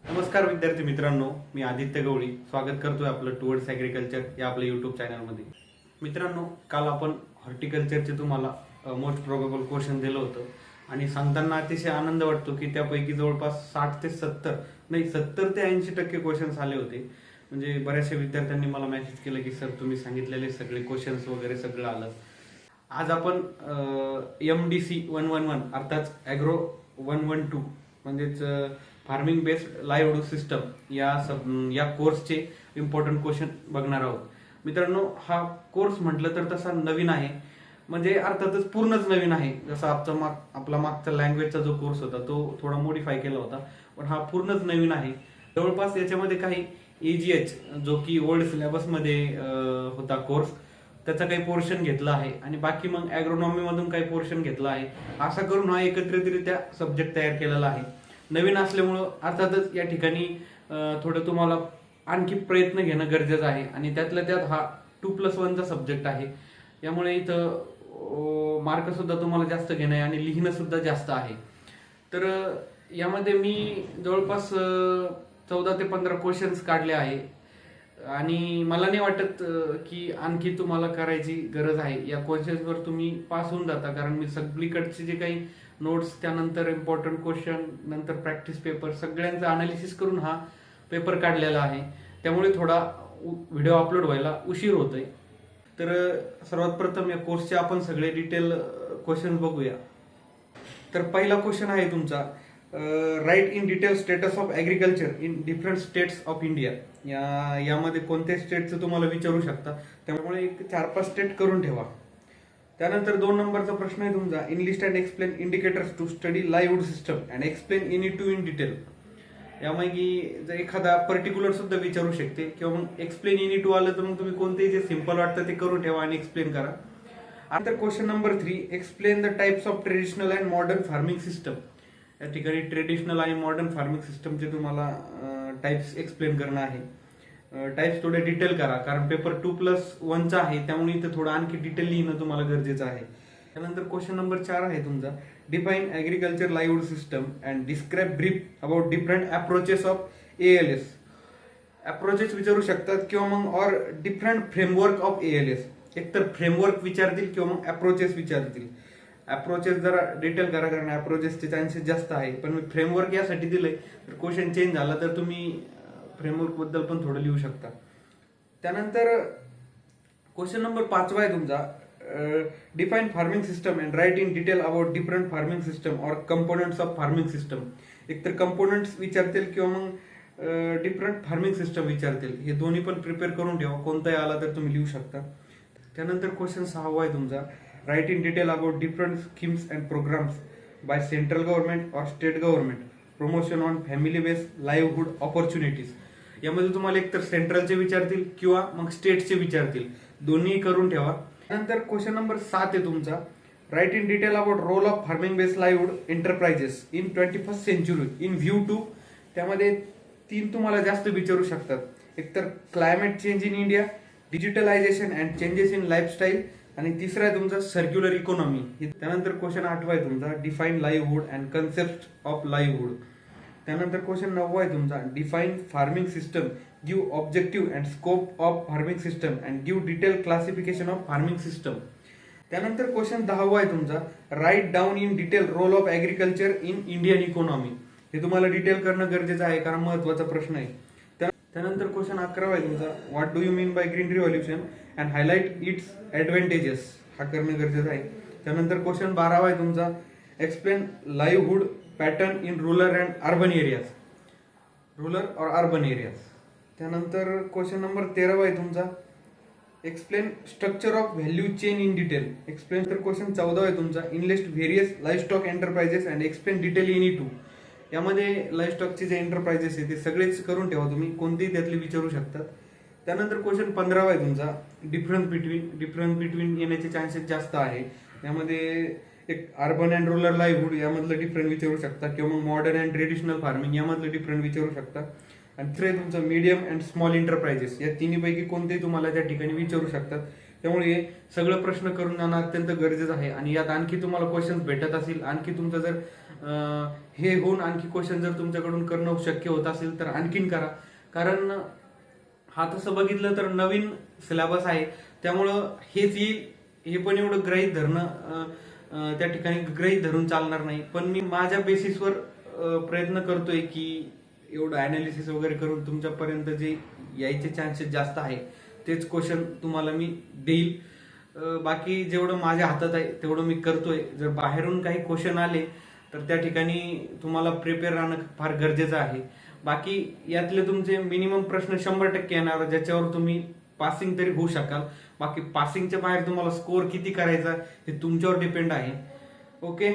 नमस्कार विद्यार्थी मित्रांनो, मी आदित्य गवळी स्वागत करतोय आपलं टुवर्ड्स ॲग्रिकल्चर या आपल्या यूट्यूब चॅनलमध्ये. मित्रांनो, काल आपण हॉर्टिकल्चरचे तुम्हाला मोस्ट प्रोबेबल क्वेश्चन दिलं होतं आणि सांगताना अतिशय आनंद वाटतो की त्यापैकी जवळपास 60 ते 70 नाही 70 ते 80% क्वेश्चन्स आले होते. म्हणजे बऱ्याचशा विद्यार्थ्यांनी मला मेसेज केलं की सर तुम्ही सांगितलेले सगळे क्वेश्चन्स वगैरे सगळं आलं. आज आपण MDC 111 अर्थात ॲग्रो 112 म्हणजेच फार्मिंग बेस्ड लाईव्हहुड सिस्टम या कोर्सचे इम्पॉर्टंट क्वेश्चन बघणार आहोत. मित्रांनो, हा कोर्स म्हटलं तर तसा नवीन आहे, म्हणजे अर्थातच पूर्णच नवीन आहे. जसा आपला मागचा लँग्वेजचा जो कोर्स होता तो थोडा मॉडिफाय केला होता, पण हा पूर्णच नवीन आहे. जवळपास याच्यामध्ये काही AGH जो की ओल्ड सिलेबसमध्ये होता कोर्स, त्याचा काही पोर्शन घेतला आहे आणि बाकी मग ॲग्रोनॉमी मधून काही पोर्शन घेतला आहे. असा करून हा एकत्रितरित्या सब्जेक्ट तयार केलेला आहे. नवीन असल्यामुळं अर्थातच या ठिकाणी थोडं तुम्हाला आणखी प्रयत्न घेणं गरजेचं आहे आणि त्यातल्या त्यात हा 2+1चा सब्जेक्ट आहे. यामुळे इथं मार्क सुद्धा तुम्हाला जास्त घेणं आहे आणि लिहिणं सुद्धा जास्त आहे. तर यामध्ये मी जवळपास 14 ते 15 क्वेश्चन्स काढले आहे आणि मला नाही वाटत की आणखी तुम्हाला करायची गरज आहे. या क्वेश्चन्सवर तुम्ही पास होऊन जाता, कारण मी सगळीकडचे जे काही नोट्स, त्यानंतर इम्पॉर्टंट क्वेश्चन, नंतर प्रॅक्टिस पेपर सगळ्यांचं अनालिसिस करून हा पेपर काढलेला आहे. त्यामुळे थोडा व्हिडिओ अपलोड व्हायला उशीर होतोय. तर सर्वात प्रथम या कोर्सचे आपण सगळे डिटेल क्वेश्चन बघूया. तर पहिला क्वेश्चन आहे तुमचा, write in detail status of agriculture in different states of India. यामध्ये कोणत्या स्टेटचं तुम्हाला विचारू शकता, त्यामुळे एक 4-5 स्टेट करून ठेवा. त्यानंतर 2 नंबरचा प्रश्न आहे तुमचा, enlist and explain indicators to study livelihood system and explain in detail. यामध्ये जर एखादा पर्टिक्युलर सुद्धा विचारू शकते किंवा मग एक्सप्लेन इन आलं तर मग तुम्ही कोणतेही जे सिंपल वाटतं ते करून ठेवा आणि एक्सप्लेन करा. आता question number 3, explain the types of traditional and modern farming system. या ठिकाणी ट्रेडिशनल आणि मॉडर्न फार्मिंग सिस्टमचे तुम्हाला टाइप्स एक्सप्लेन करणं आहे. टाइप्स थोडे डिटेल करा, कारण पेपर 2+1चा आहे, त्यामुळे इथं थोडं आणखी डिटेल लिहिणं तुम्हाला गरजेचं आहे. त्यानंतर क्वेश्चन नंबर 4 आहे तुमचा, define agriculture livelihood system and describe brief about different approaches of ALS. Approaches विचारू शकतात किंवा मग or different framework of ALS. एकतर फ्रेमवर्क विचारतील किंवा मग अप्रोचेस विचारतील. अप्रोचेस जरा डिटेल करा, कारण अप्रोचेसचे चान्सेस जास्त आहे, पण मी फ्रेमवर्क यासाठी दिलंय तर क्वेश्चन चेंज झाला तर तुम्ही फ्रेमवर्क बद्दल पण थोडं लिहू शकता. त्यानंतर क्वेश्चन नंबर 5 आहे तुमचा, define farming system and write in detail about different farming system or components of farming system. एकतर कंपोनंट्स विचारतील किंवा मग डिफरंट फार्मिंग सिस्टम विचारतील. हे दोन्ही पण प्रिपेअर करून ठेवा, कोणताही आला तर तुम्ही लिहू शकता. त्यानंतर क्वेश्चन 6 आहे तुमचा, write in detail about different schemes and programmes by central government or state government promotion on family based livelihood opportunities. यामध्ये तुम्हाला एकतर सेंट्रलचे विचारतील किंवा मग स्टेटचे विचारतील, दोन्ही करून ठेवा. त्यानंतर क्वेश्चन नंबर 7 आहे तुमचा, write in detail about role of farming based livelihood enterprises in 21st century in view to. त्यामध्ये 3 तुम्हाला जास्त विचारू शकतात, एकतर climate change in India, digitalisation and changes in lifestyle, आणि तिसरा आहे तुमचा सर्क्युलर इकॉनॉमी. त्यानंतर क्वेश्चन 8 आहे तुमचा, define livelihood and concept of livelihood. त्यानंतर क्वेश्चन 9 आहे तुमचा, define farming system, give objective and scope of farming system and give detail classification of farming system. त्यानंतर क्वेश्चन 10 आहे तुमचा, write down in detail role of agriculture in Indian economy. हे तुम्हाला detail करणं गरजेचं आहे, कारण महत्वाचा प्रश्न आहे. त्यानंतर क्वेश्चन 11 आहे तुमचा, what do you mean by green revolution and highlight its advantages. हा करणं गरजेचं आहे. त्यानंतर क्वेश्चन 12 आहे तुमचा, explain livelihood pattern in rural and urban areas, rural और अर्बन एरियाज. त्यानंतर क्वेश्चन नंबर 13 आहे तुमचा, explain structure of value chain in detail. Explain. तर क्वेश्चन 14 आहे तुमचा, enlist various livestock enterprises and explain detail in to. यामध्ये लाईव्हस्टॉकचे जे एंटरप्राइजेस आहे ते सगळेच करून ठेवा, तुम्ही कोणतेही त्यातले विचारू शकतात. त्यानंतर क्वेश्चन 15 आहे तुमचा, डिफरन्स बिटवीन येण्याचे चान्सेस जास्त आहे. यामध्ये एक अर्बन अँड रुरल लाईव्हहुड यामधलं डिफरंट विचारू शकता किंवा मग मॉडर्न अँड ट्रेडिशनल फार्मिंग यामधलं डिफरंट विचारू शकता. आणि तिसरं तुमचं मीडियम अँड स्मॉल एंटरप्राइजेस. या तिन्हीपैकी कोणतेही तुम्हाला त्या ठिकाणी विचारू शकतात. त्यामुळे हे सगळे प्रश्न करून जाणं अत्यंत गरजेचं आहे. आणि यात आणखी तुम्हाला क्वेश्चन भेटत असेल, आणखी तुमचं जर हे होऊन आणखी क्वेश्चन जर तुमच्याकडून करणं शक्य होत असेल तर आणखीन करा. कारण हा तसं बघितलं तर नवीन सिलेबस आहे, त्यामुळं हेच येईल हे पण एवढं गृहीत धरणं त्या ठिकाणी गृहीत धरून चालणार नाही. पण मी माझ्या बेसिसवर प्रयत्न करतोय की एवढं अनालिसिस वगैरे करून तुमच्यापर्यंत जे यायचे चान्सेस जास्त आहे तेच क्वेश्चन तुम्हाला मी देईल. बाकी जेवढं माझ्या हातात आहे तेवढं मी करतोय. जर बाहेरून काही क्वेश्चन आले तर त्या ठिकाणी तुम्हाला प्रिपेअर राहणं फार गरजेचं आहे. बाकी यातले तुमचे मिनिमम प्रश्न 100% येणार ज्याच्यावर तुम्ही पासिंग तरी होऊ शकाल. बाकी पासिंगच्या बाहेर तुम्हाला स्कोअर किती करायचा हे तुमच्यावर डिपेंड आहे. ओके.